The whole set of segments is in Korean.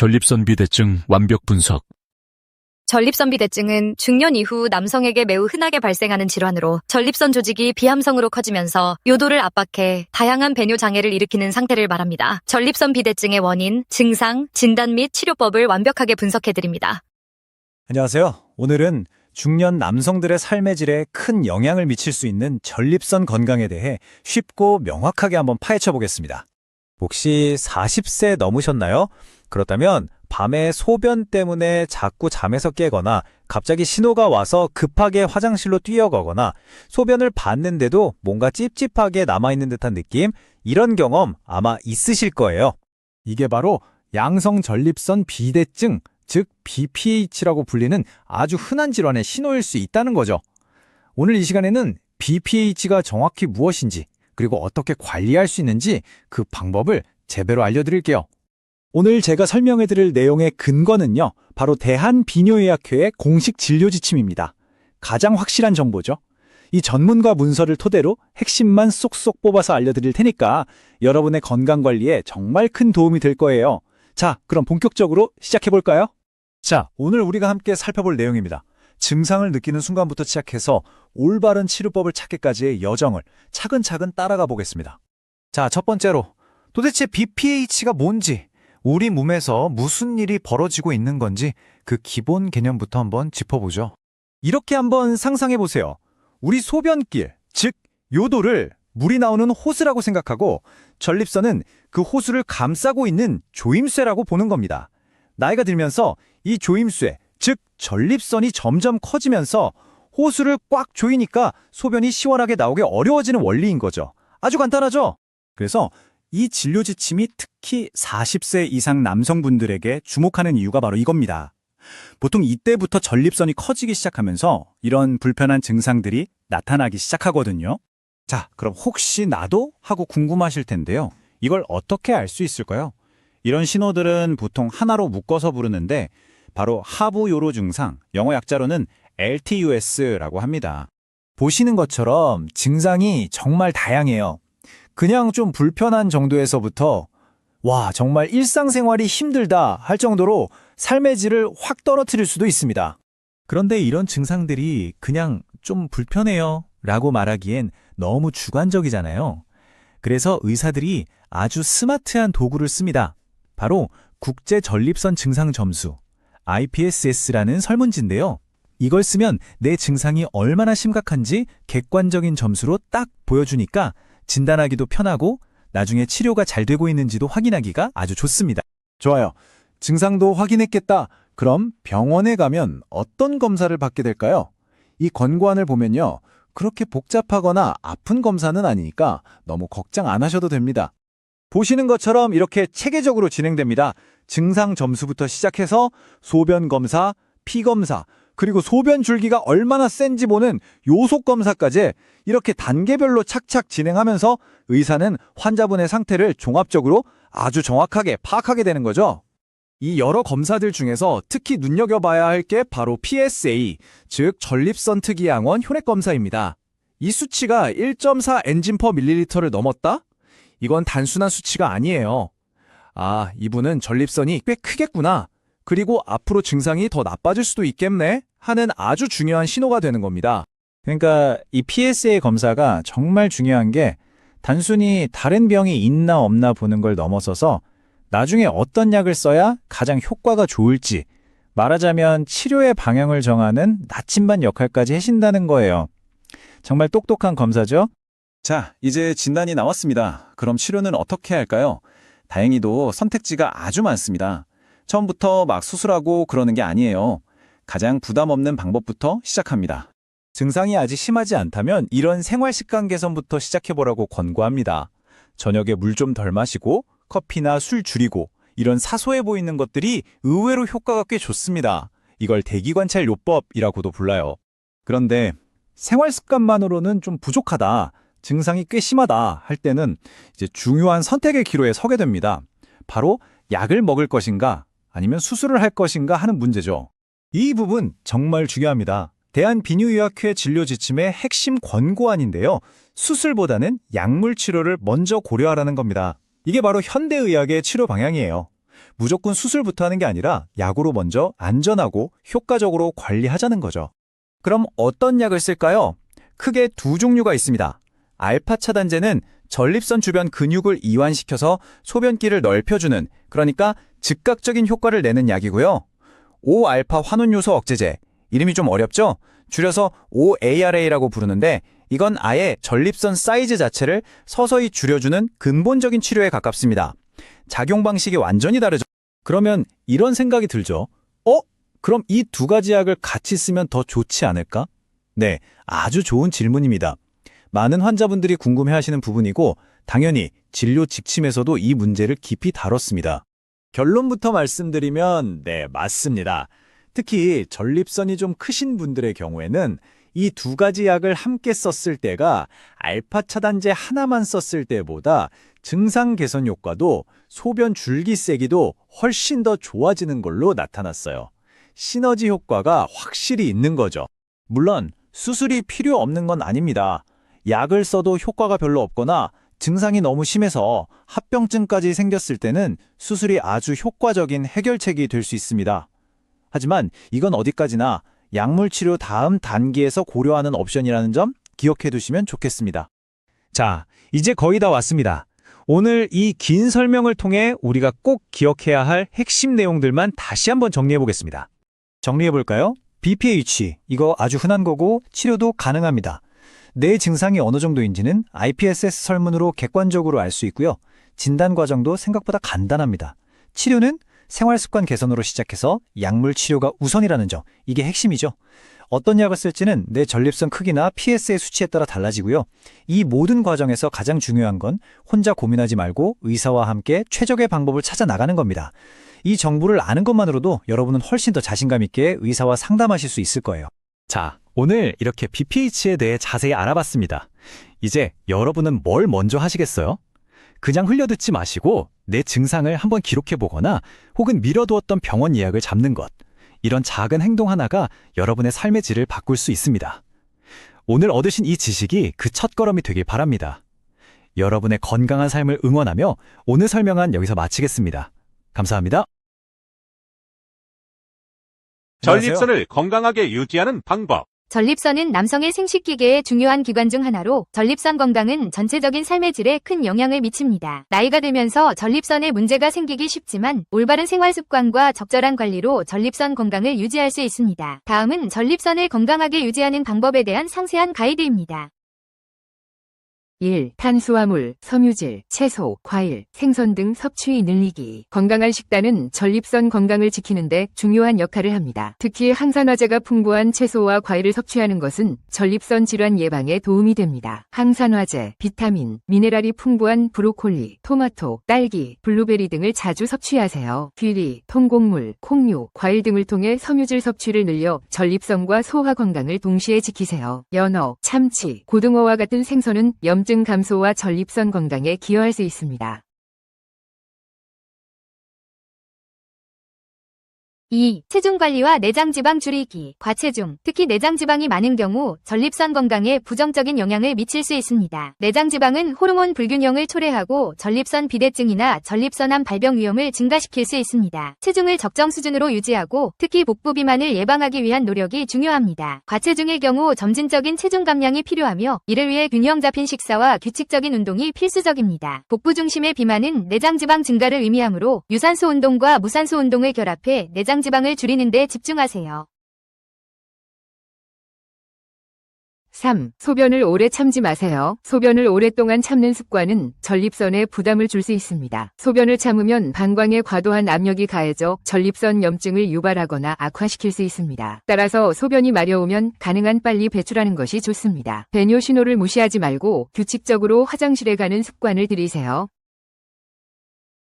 전립선 비대증 완벽 분석. 전립선 비대증은 중년 이후 남성에게 매우 흔하게 발생하는 질환으로 전립선 조직이 비함성으로 커지면서 요도를 압박해 다양한 배뇨 장애를 일으키는 상태를 말합니다. 전립선 비대증의 원인, 증상, 진단 및 치료법을 완벽하게 분석해드립니다. 안녕하세요. 오늘은 중년 남성들의 삶의 질에 큰 영향을 미칠 수 있는 전립선 건강에 대해 쉽고 명확하게 한번 파헤쳐 보겠습니다. 혹시 40세 넘으셨나요? 그렇다면 밤에 소변 때문에 자꾸 잠에서 깨거나 갑자기 신호가 와서 급하게 화장실로 뛰어가거나 소변을 봤는데도 뭔가 찝찝하게 남아있는 듯한 느낌? 이런 경험 아마 있으실 거예요. 이게 바로 양성 전립선 비대증, 즉 BPH라고 불리는 아주 흔한 질환의 신호일 수 있다는 거죠. 오늘 이 시간에는 BPH가 정확히 무엇인지 그리고 어떻게 관리할 수 있는지 그 방법을 제대로 알려드릴게요. 오늘 제가 설명해드릴 내용의 근거는요, 바로 대한비뇨의학회의 공식 진료 지침입니다. 가장 확실한 정보죠. 이 전문가 문서를 토대로 핵심만 쏙쏙 뽑아서 알려드릴 테니까 여러분의 건강관리에 정말 큰 도움이 될 거예요. 자, 그럼 본격적으로 시작해볼까요? 자, 오늘 우리가 함께 살펴볼 내용입니다. 증상을 느끼는 순간부터 시작해서 올바른 치료법을 찾기까지의 여정을 차근차근 따라가 보겠습니다. 자, 첫 번째로 도대체 BPH가 뭔지, 우리 몸에서 무슨 일이 벌어지고 있는 건지 그 기본 개념부터 한번 짚어보죠. 이렇게 한번 상상해 보세요. 우리 소변길, 즉 요도를 물이 나오는 호스라고 생각하고 전립선은 그 호수를 감싸고 있는 조임쇠라고 보는 겁니다. 나이가 들면서 이 조임쇠, 즉 전립선이 점점 커지면서 호수를 꽉 조이니까 소변이 시원하게 나오기 어려워지는 원리인 거죠. 아주 간단하죠? 그래서 이 진료 지침이 특히 40세 이상 남성분들에게 주목하는 이유가 바로 이겁니다. 보통 이때부터 전립선이 커지기 시작하면서 이런 불편한 증상들이 나타나기 시작하거든요. 자, 그럼 혹시 나도? 하고 궁금하실 텐데요. 이걸 어떻게 알 수 있을까요? 이런 신호들은 보통 하나로 묶어서 부르는데 바로 하부 요로 증상, 영어 약자로는 LTUS라고 합니다. 보시는 것처럼 증상이 정말 다양해요. 그냥 좀 불편한 정도에서부터 와, 정말 일상생활이 힘들다 할 정도로 삶의 질을 확 떨어뜨릴 수도 있습니다. 그런데 이런 증상들이 그냥 좀 불편해요 라고 말하기엔 너무 주관적이잖아요. 그래서 의사들이 아주 스마트한 도구를 씁니다. 바로 국제 전립선 증상 점수, IPSS라는 설문지인데요. 이걸 쓰면 내 증상이 얼마나 심각한지 객관적인 점수로 딱 보여주니까 진단하기도 편하고 나중에 치료가 잘 되고 있는지도 확인하기가 아주 좋습니다. 좋아요. 증상도 확인했겠다. 그럼 병원에 가면 어떤 검사를 받게 될까요? 이 권고안을 보면요. 그렇게 복잡하거나 아픈 검사는 아니니까 너무 걱정 안 하셔도 됩니다. 보시는 것처럼 이렇게 체계적으로 진행됩니다. 증상 점수부터 시작해서 소변 검사, 피 검사, 그리고 소변 줄기가 얼마나 센지 보는 요속 검사까지 이렇게 단계별로 착착 진행하면서 의사는 환자분의 상태를 종합적으로 아주 정확하게 파악하게 되는 거죠. 이 여러 검사들 중에서 특히 눈여겨봐야 할 게 바로 PSA, 즉 전립선 특이양원 혈액 검사입니다. 이 수치가 1.4 엔진 퍼 밀리리터를 넘었다? 이건 단순한 수치가 아니에요. 아, 이분은 전립선이 꽤 크겠구나. 그리고 앞으로 증상이 더 나빠질 수도 있겠네 하는 아주 중요한 신호가 되는 겁니다. 그러니까 이 PSA 검사가 정말 중요한 게 단순히 다른 병이 있나 없나 보는 걸 넘어서서 나중에 어떤 약을 써야 가장 효과가 좋을지, 말하자면 치료의 방향을 정하는 나침반 역할까지 해신다는 거예요. 정말 똑똑한 검사죠? 자, 이제 진단이 나왔습니다. 그럼 치료는 어떻게 할까요? 다행히도 선택지가 아주 많습니다. 처음부터 막 수술하고 그러는 게 아니에요. 가장 부담 없는 방법부터 시작합니다. 증상이 아직 심하지 않다면 이런 생활 습관 개선부터 시작해보라고 권고합니다. 저녁에 물 좀 덜 마시고 커피나 술 줄이고 이런 사소해 보이는 것들이 의외로 효과가 꽤 좋습니다. 이걸 대기관찰 요법이라고도 불러요. 그런데 생활 습관만으로는 좀 부족하다, 증상이 꽤 심하다 할 때는 이제 중요한 선택의 기로에 서게 됩니다. 바로 약을 먹을 것인가 아니면 수술을 할 것인가 하는 문제죠. 이 부분 정말 중요합니다. 대한비뇨의학회 진료 지침의 핵심 권고안인데요. 수술보다는 약물 치료를 먼저 고려하라는 겁니다. 이게 바로 현대의학의 치료 방향이에요. 무조건 수술부터 하는 게 아니라 약으로 먼저 안전하고 효과적으로 관리하자는 거죠. 그럼 어떤 약을 쓸까요? 크게 두 종류가 있습니다. 알파 차단제는 전립선 주변 근육을 이완시켜서 소변기를 넓혀주는, 그러니까 즉각적인 효과를 내는 약이고요. 5알파 환원요소 억제제, 이름이 좀 어렵죠? 줄여서 OARA라고 부르는데 이건 아예 전립선 사이즈 자체를 서서히 줄여주는 근본적인 치료에 가깝습니다. 작용 방식이 완전히 다르죠. 그러면 이런 생각이 들죠. 그럼 이 두 가지 약을 같이 쓰면 더 좋지 않을까? 네, 아주 좋은 질문입니다. 많은 환자분들이 궁금해하시는 부분이고 당연히 진료 직침에서도 이 문제를 깊이 다뤘습니다. 결론부터 말씀드리면 네, 맞습니다. 특히 전립선이 좀 크신 분들의 경우에는 이 두 가지 약을 함께 썼을 때가 알파 차단제 하나만 썼을 때보다 증상 개선 효과도 소변 줄기 세기도 훨씬 더 좋아지는 걸로 나타났어요. 시너지 효과가 확실히 있는 거죠. 물론 수술이 필요 없는 건 아닙니다. 약을 써도 효과가 별로 없거나 증상이 너무 심해서 합병증까지 생겼을 때는 수술이 아주 효과적인 해결책이 될 수 있습니다. 하지만 이건 어디까지나 약물 치료 다음 단계에서 고려하는 옵션이라는 점 기억해 두시면 좋겠습니다. 자, 이제 거의 다 왔습니다. 오늘 이 긴 설명을 통해 우리가 꼭 기억해야 할 핵심 내용들만 다시 한번 정리해 보겠습니다. 정리해 볼까요? BPH, 이거 아주 흔한 거고 치료도 가능합니다. 뇌 증상이 어느 정도인지는 IPSS 설문으로 객관적으로 알 수 있고요. 진단 과정도 생각보다 간단합니다. 치료는 생활 습관 개선으로 시작해서 약물 치료가 우선이라는 점, 이게 핵심이죠. 어떤 약을 쓸지는 내 전립선 크기나 PSA 수치에 따라 달라지고요. 이 모든 과정에서 가장 중요한 건 혼자 고민하지 말고 의사와 함께 최적의 방법을 찾아 나가는 겁니다. 이 정보를 아는 것만으로도 여러분은 훨씬 더 자신감 있게 의사와 상담하실 수 있을 거예요. 자, 오늘 이렇게 BPH에 대해 자세히 알아봤습니다. 이제 여러분은 뭘 먼저 하시겠어요? 그냥 흘려듣지 마시고 내 증상을 한번 기록해보거나 혹은 미뤄두었던 병원 예약을 잡는 것. 이런 작은 행동 하나가 여러분의 삶의 질을 바꿀 수 있습니다. 오늘 얻으신 이 지식이 그 첫걸음이 되길 바랍니다. 여러분의 건강한 삶을 응원하며 오늘 설명은 여기서 마치겠습니다. 감사합니다. 전립선을 건강하게 유지하는 방법. 전립선은 남성의 생식기계의 중요한 기관 중 하나로 전립선 건강은 전체적인 삶의 질에 큰 영향을 미칩니다. 나이가 들면서 전립선에 문제가 생기기 쉽지만 올바른 생활 습관과 적절한 관리로 전립선 건강을 유지할 수 있습니다. 다음은 전립선을 건강하게 유지하는 방법에 대한 상세한 가이드입니다. 1. 탄수화물, 섬유질, 채소, 과일, 생선 등 섭취 늘리기. 건강한 식단은 전립선 건강을 지키는 데 중요한 역할을 합니다. 특히 항산화제가 풍부한 채소와 과일을 섭취하는 것은 전립선 질환 예방에 도움이 됩니다. 항산화제, 비타민, 미네랄이 풍부한 브로콜리, 토마토, 딸기, 블루베리 등을 자주 섭취하세요. 귀리, 통곡물, 콩류, 과일 등을 통해 섬유질 섭취를 늘려 전립선과 소화 건강을 동시에 지키세요. 연어, 참치, 고등어와 같은 생선은 염증 감소와 전립선 건강에 기여할 수 있습니다. 2. 체중 관리와 내장 지방 줄이기. 과체중, 특히 내장 지방이 많은 경우 전립선 건강에 부정적인 영향을 미칠 수 있습니다. 내장 지방은 호르몬 불균형을 초래하고 전립선 비대증이나 전립선암 발병 위험을 증가시킬 수 있습니다. 체중을 적정 수준으로 유지하고 특히 복부 비만을 예방하기 위한 노력이 중요합니다. 과체중의 경우 점진적인 체중 감량이 필요하며 이를 위해 균형 잡힌 식사와 규칙적인 운동이 필수적입니다. 복부 중심의 비만은 내장 지방 증가를 의미하므로 유산소 운동과 무산소 운동을 결합해 내장 지방을 줄이는 데 집중하세요. 3. 소변을 오래 참지 마세요. 소변을 오랫동안 참는 습관은 전립선에 부담을 줄 수 있습니다. 소변을 참으면 방광에 과도한 압력이 가해져 전립선 염증을 유발하거나 악화시킬 수 있습니다. 따라서 소변이 마려우면 가능한 빨리 배출하는 것이 좋습니다. 배뇨 신호를 무시하지 말고 규칙적으로 화장실에 가는 습관을 들이세요.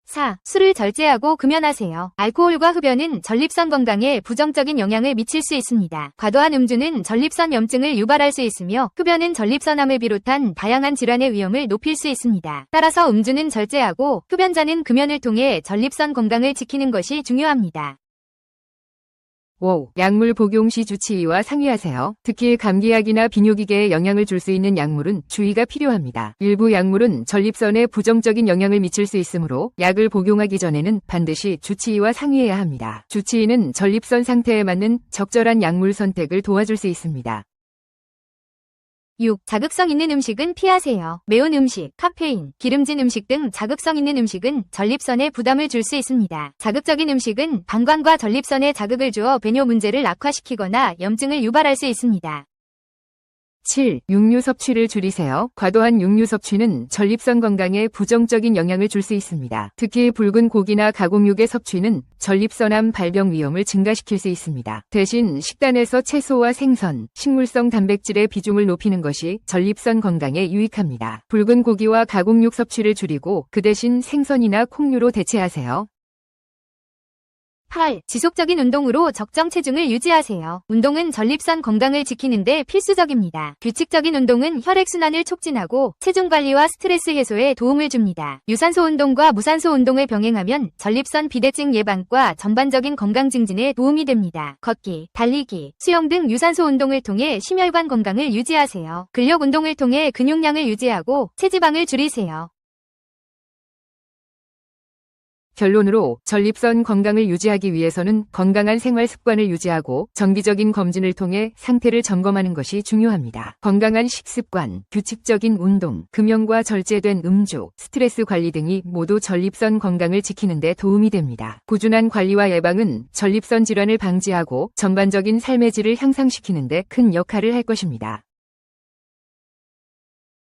4. 술을 절제하고 금연하세요. 알코올과 흡연은 전립선 건강에 부정적인 영향을 미칠 수 있습니다. 과도한 음주는 전립선 염증을 유발할 수 있으며 흡연은 전립선암을 비롯한 다양한 질환의 위험을 높일 수 있습니다. 따라서 음주는 절제하고 흡연자는 금연을 통해 전립선 건강을 지키는 것이 중요합니다. 5. 약물 복용 시 주치의와 상의하세요. 특히 감기약이나 비뇨기계에 영향을 줄 수 있는 약물은 주의가 필요합니다. 일부 약물은 전립선에 부정적인 영향을 미칠 수 있으므로 약을 복용하기 전에는 반드시 주치의와 상의해야 합니다. 주치의는 전립선 상태에 맞는 적절한 약물 선택을 도와줄 수 있습니다. 6. 자극성 있는 음식은 피하세요. 매운 음식, 카페인, 기름진 음식 등 자극성 있는 음식은 전립선에 부담을 줄 수 있습니다. 자극적인 음식은 방광과 전립선에 자극을 주어 배뇨 문제를 악화시키거나 염증을 유발할 수 있습니다. 7. 육류 섭취를 줄이세요. 과도한 육류 섭취는 전립선 건강에 부정적인 영향을 줄 수 있습니다. 특히 붉은 고기나 가공육의 섭취는 전립선암 발병 위험을 증가시킬 수 있습니다. 대신 식단에서 채소와 생선, 식물성 단백질의 비중을 높이는 것이 전립선 건강에 유익합니다. 붉은 고기와 가공육 섭취를 줄이고 그 대신 생선이나 콩류로 대체하세요. 8. 지속적인 운동으로 적정 체중을 유지하세요. 운동은 전립선 건강을 지키는데 필수적입니다. 규칙적인 운동은 혈액순환을 촉진하고 체중 관리와 스트레스 해소에 도움을 줍니다. 유산소 운동과 무산소 운동을 병행하면 전립선 비대증 예방과 전반적인 건강 증진에 도움이 됩니다. 걷기, 달리기, 수영 등 유산소 운동을 통해 심혈관 건강을 유지하세요. 근력 운동을 통해 근육량을 유지하고 체지방을 줄이세요. 결론으로 전립선 건강을 유지하기 위해서는 건강한 생활 습관을 유지하고 정기적인 검진을 통해 상태를 점검하는 것이 중요합니다. 건강한 식습관, 규칙적인 운동, 금연과 절제된 음주, 스트레스 관리 등이 모두 전립선 건강을 지키는 데 도움이 됩니다. 꾸준한 관리와 예방은 전립선 질환을 방지하고 전반적인 삶의 질을 향상시키는 데 큰 역할을 할 것입니다.